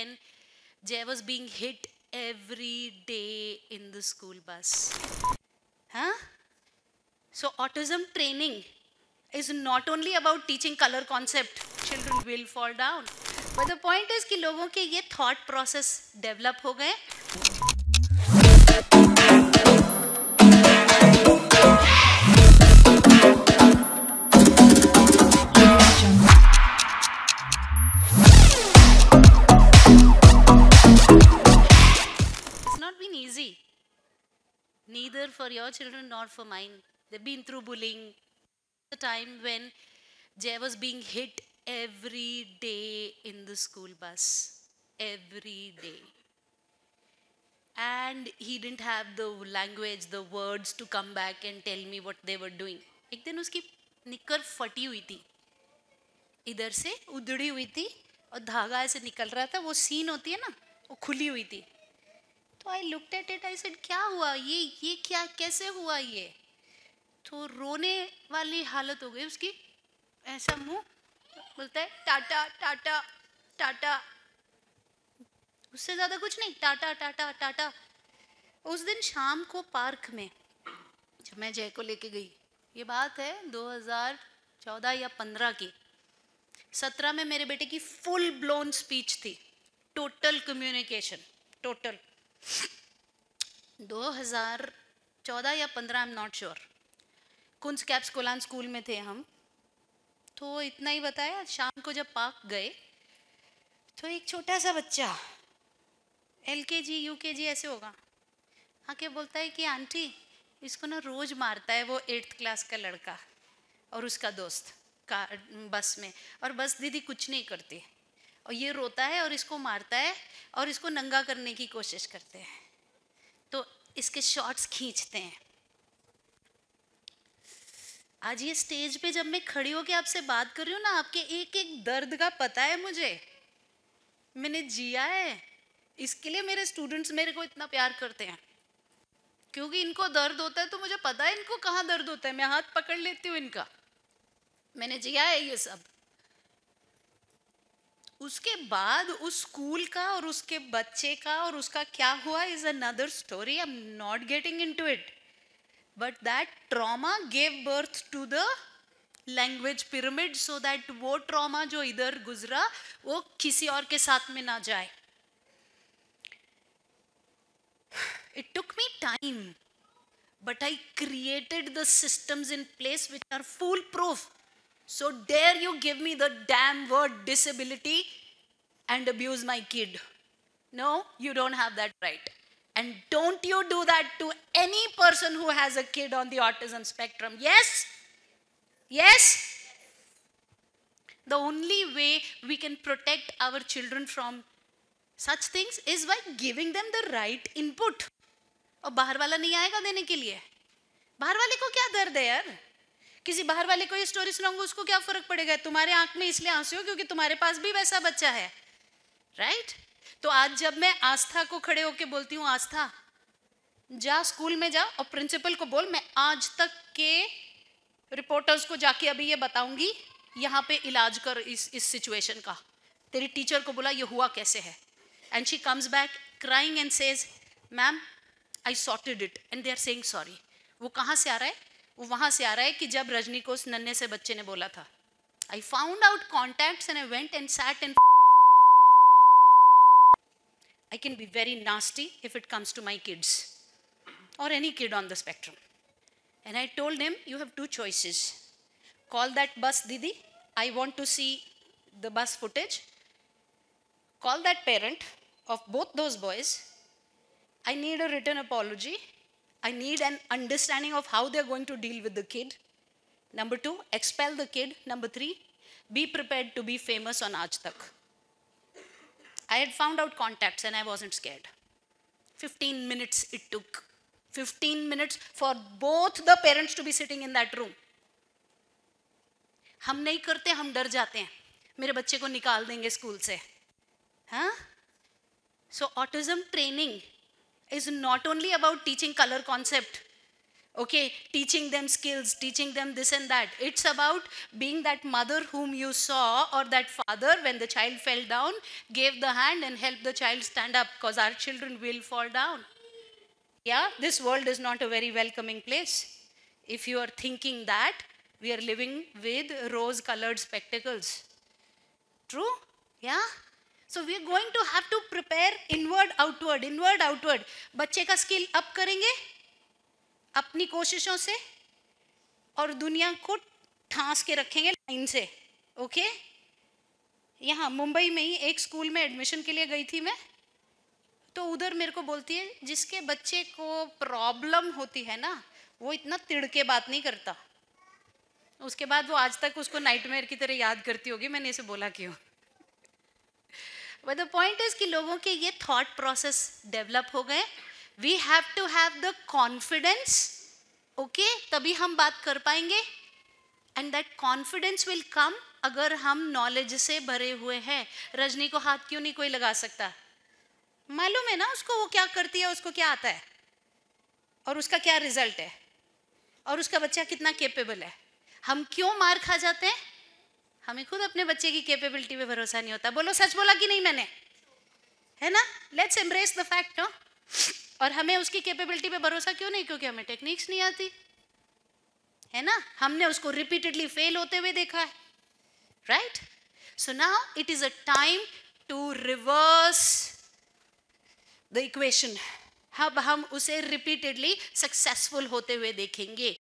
when Jay was being hit every day in the school bus. Huh? So autism training is not only about teaching color concept, children will fall down. But the point is कि लोगों के ये thought process develop हो गए. It's not been easy, neither for your children nor for mine. They've been through bullying. The time when Jay was being hit every day in the school bus, every day. And he didn't have the language, the words to come back and tell me what they were doing. एक दिन उसकी निक्कर फटी हुई थी, इधर से उधड़ी हुई थी और धागा ऐसे निकल रहा था. वो सीन होती है ना, वो खुली हुई थी. तो I looked at it, I said क्या हुआ, ये क्या, कैसे हुआ ये? तो रोने वाली हालत हो गई उसकी. ऐसा मुंह, बोलता है टाटा टाटा टाटा, उससे ज्यादा कुछ नहीं, टाटा टाटा टाटा. उस दिन शाम को पार्क में जब मैं जय को लेके गई, ये बात है 2014 या 15 की. 17 में मेरे बेटे की फुल ब्लोन स्पीच थी, टोटल कम्युनिकेशन, टोटल. 2014 या 15, I am not sure. Kunj caps Kolhan school में थे हम. तो इतना ही बताया. शाम को जब पार्क गए तो एक छोटा सा बच्चा, LKG UKG ऐसे होगा, आके बोलता है कि आंटी इसको ना रोज मारता है वो 8th क्लास का लड़का और उसका दोस्त का बस में, और बस दीदी कुछ नहीं करती, और ये रोता है और इसको मारता है और इसको नंगा करने की कोशिश करते हैं. तो इसके शॉट्स खींचते हैं. आज ये स्टेज पे जब मैं खड़ी होकर आपसे बात कर रही हूँ ना, आपके एक एक दर्द का पता है मुझे, मैंने जिया है. इसके लिए मेरे स्टूडेंट्स मेरे को इतना प्यार करते हैं, क्योंकि इनको दर्द होता है तो मुझे पता है इनको कहाँ दर्द होता है. मैं हाथ पकड़ लेती हूँ इनका, मैंने जिया है ये सब. उसके बाद उस स्कूल का और उसके बच्चे का और उसका क्या हुआ is another story. I am not getting into it. But that trauma gave birth to the language pyramid, so that वो trauma जो इधर गुजरा वो किसी और के साथ में ना जाए. It took me time, but I created the systems in place which are foolproof. So dare you give me the damn word disability and abuse my kid? No, you don't have that right. And don't you do that to any person who has a kid on the autism spectrum. Yes? Yes? The only way we can protect our children from such things is by giving them the right input. और बाहर वाला नहीं आएगा देने के लिए. बाहर वाले को क्या दर्द है यार? किसी बाहर वाले को ये स्टोरी सुनाऊंगा, उसको क्या फर्क पड़ेगा? तुम्हारे आंख में इसलिए आंसू हो क्योंकि तुम्हारे पास भी वैसा बच्चा है, राइट? तो आज जब मैं आस्था को खड़े होके बोलती हूँ, आस्था जा स्कूल में जा और प्रिंसिपल को बोल, मैं आज तक के रिपोर्टर्स को जाके अभी ये बताऊंगी, यहाँ पे इलाज कर इस सिचुएशन का. तेरी टीचर को बोला ये हुआ कैसे है. And she comes back crying and says ma'am I sorted it and they are saying sorry. वो कहाँ से आ रहा है? वो वहाँ से आ रहा है कि जब रजनी को उस नन्हे से बच्चे ने बोला था. I found out contacts and I went and sat and I can be very nasty if it comes to my kids or any kid on the spectrum. And I told him, you have two choices. Call that bus Didi. I want to see the bus footage. Call that parent of both those boys. I need a written apology. I need an understanding of how they're going to deal with the kid. Number 2, expel the kid. Number 3, be prepared to be famous on Aaj Tak. I had found out contacts and I wasn't scared. 15 minutes it took. 15 minutes for both the parents to be sitting in that room. हम नहीं करते, हम डर जाते हैं मेरे बच्चे को निकाल देंगे स्कूल से. हाँ? So autism training is not only about teaching color concept, Okay, teaching them skills, teaching them this and that. It's about being that mother whom you saw, or that father when the child fell down, gave the hand and helped the child stand up, because our children will fall down. Yeah, this world is not a very welcoming place. If you are thinking that, we are living with rose-colored spectacles. True? Yeah? So we are going to have to prepare inward, outward, inward, outward. बच्चे का skill up करेंगे अपनी कोशिशों से, और दुनिया को ठांस के रखेंगे लाइन से. ओके? यहाँ मुंबई में ही एक स्कूल में एडमिशन के लिए गई थी मैं, तो उधर मेरे को बोलती है जिसके बच्चे को प्रॉब्लम होती है ना, वो इतना तिड़के बात नहीं करता. उसके बाद वो आज तक उसको नाइटमेयर की तरह याद करती होगी मैंने इसे बोला क्यों. बट द पॉइंट इज कि लोगों के ये थॉट प्रोसेस डेवलप हो गए. We have to have the confidence. Okay, तभी हम बात कर पाएंगे. And that confidence will come अगर हम नॉलेज से भरे हुए हैं. रजनी को हाथ क्यों नहीं कोई लगा सकता? मालूम है ना उसको वो क्या करती है, उसको क्या आता है, और उसका क्या रिजल्ट है, और उसका बच्चा कितना कैपेबल है. हम क्यों मार खा जाते हैं? हमें खुद अपने बच्चे की कैपेबिलिटी पे भरोसा नहीं होता. बोलो सच बोला कि नहीं मैंने? है ना? Let's embrace the fact. No, और हमें उसकी कैपेबिलिटी पे भरोसा क्यों नहीं? क्योंकि हमें टेक्निक्स नहीं आती है ना. हमने उसको रिपीटेडली फेल होते हुए देखा है. Right? So now it is a time to reverse the equation. अब हम उसे रिपीटेडली सक्सेसफुल होते हुए देखेंगे.